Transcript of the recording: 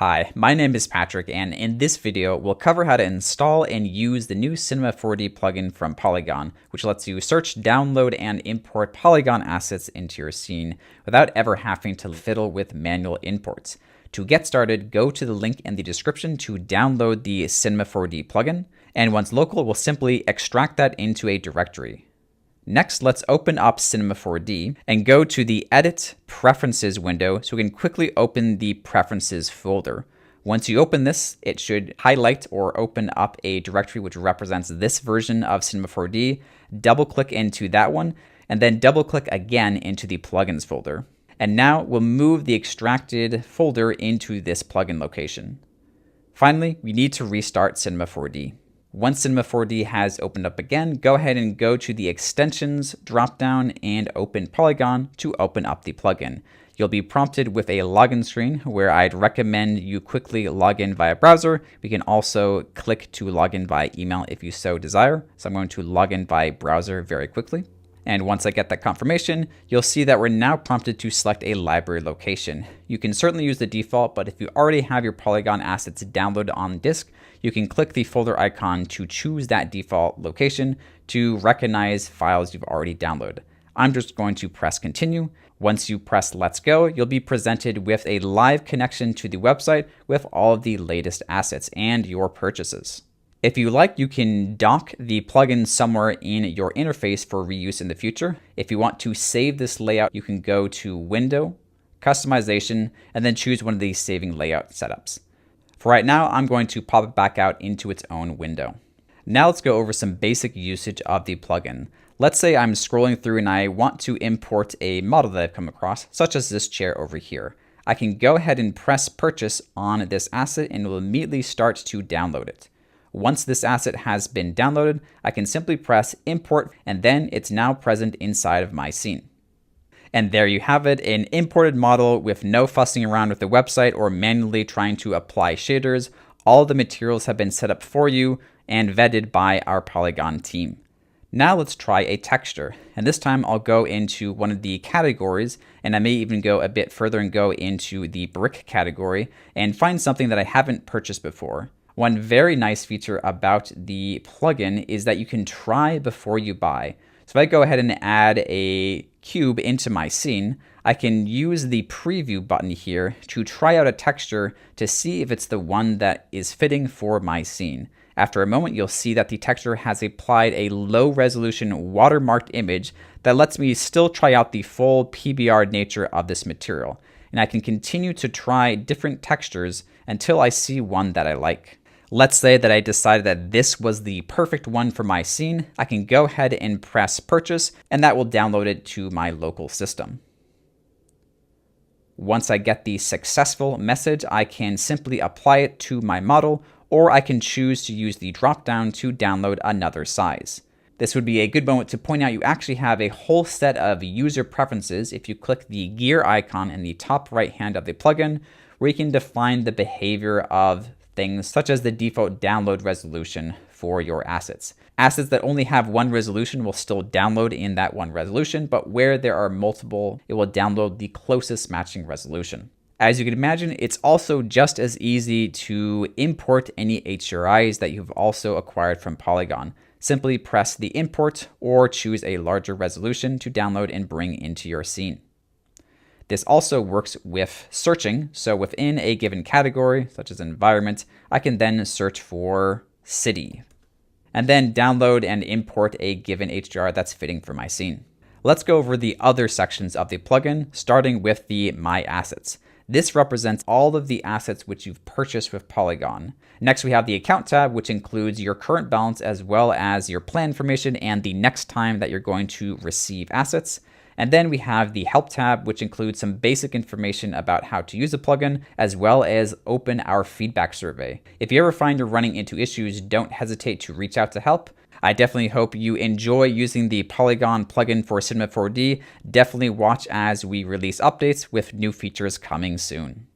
Hi, my name is Patrick, and in this video, we'll cover how to install and use the new Cinema 4D plugin from Poliigon, which lets you search, download, and import Poliigon assets into your scene without ever having to fiddle with manual imports. To get started, go to the link in the description to download the Cinema 4D plugin, and once local, we'll simply extract that into a directory. Next, let's open up Cinema 4D and go to the Edit Preferences window so we can quickly open the Preferences folder. Once you open this, it should highlight or open up a directory which represents this version of Cinema 4D. Double-click into that one, and then double-click again into the Plugins folder. And now we'll move the extracted folder into this plugin location. Finally, we need to restart Cinema 4D. Once Cinema 4D has opened up again, go ahead and go to the Extensions dropdown and open Poliigon to open up the plugin. You'll be prompted with a login screen where I'd recommend you quickly log in via browser. We can also click to log in via email if you so desire. So I'm going to log in via browser very quickly. And once I get that confirmation, you'll see that we're now prompted to select a library location. You can certainly use the default, but if you already have your Poliigon assets downloaded on disk, you can click the folder icon to choose that default location to recognize files you've already downloaded. I'm just going to press continue. Once you press let's go, you'll be presented with a live connection to the website with all of the latest assets and your purchases. If you like, you can dock the plugin somewhere in your interface for reuse in the future. If you want to save this layout, you can go to Window, Customization, and then choose one of these saving layout setups. For right now, I'm going to pop it back out into its own window. Now let's go over some basic usage of the plugin. Let's say I'm scrolling through and I want to import a model that I've come across, such as this chair over here. I can go ahead and press purchase on this asset and it will immediately start to download it. Once this asset has been downloaded, I can simply press import and then it's now present inside of my scene. And there you have it, an imported model with no fussing around with the website or manually trying to apply shaders. All the materials have been set up for you and vetted by our Poliigon team. Now let's try a texture. And this time I'll go into one of the categories, and I may even go a bit further and go into the brick category and find something that I haven't purchased before. One very nice feature about the plugin is that you can try before you buy. So if I go ahead and add a cube into my scene, I can use the preview button here to try out a texture to see if it's the one that is fitting for my scene. After a moment, you'll see that the texture has applied a low resolution watermarked image that lets me still try out the full PBR nature of this material. And I can continue to try different textures until I see one that I like. Let's say that I decided that this was the perfect one for my scene. I can go ahead and press purchase, and that will download it to my local system. Once I get the successful message, I can simply apply it to my model, or I can choose to use the dropdown to download another size. This would be a good moment to point out you actually have a whole set of user preferences if you click the gear icon in the top right hand of the plugin, where you can define the behavior of things such as the default download resolution for your assets. Assets that only have one resolution will still download in that one resolution, but where there are multiple, it will download the closest matching resolution. As you can imagine, it's also just as easy to import any HDRIs that you've also acquired from Poliigon. Simply press the import or choose a larger resolution to download and bring into your scene. This also works with searching. So within a given category, such as environment, I can then search for city and then download and import a given HDR that's fitting for my scene. Let's go over the other sections of the plugin, starting with the My Assets. This represents all of the assets which you've purchased with Poliigon. Next, we have the Account tab, which includes your current balance as well as your plan information and the next time that you're going to receive assets. And then we have the Help tab, which includes some basic information about how to use the plugin, as well as open our feedback survey. If you ever find you're running into issues, don't hesitate to reach out to help. I definitely hope you enjoy using the Poliigon plugin for Cinema 4D. Definitely watch as we release updates with new features coming soon.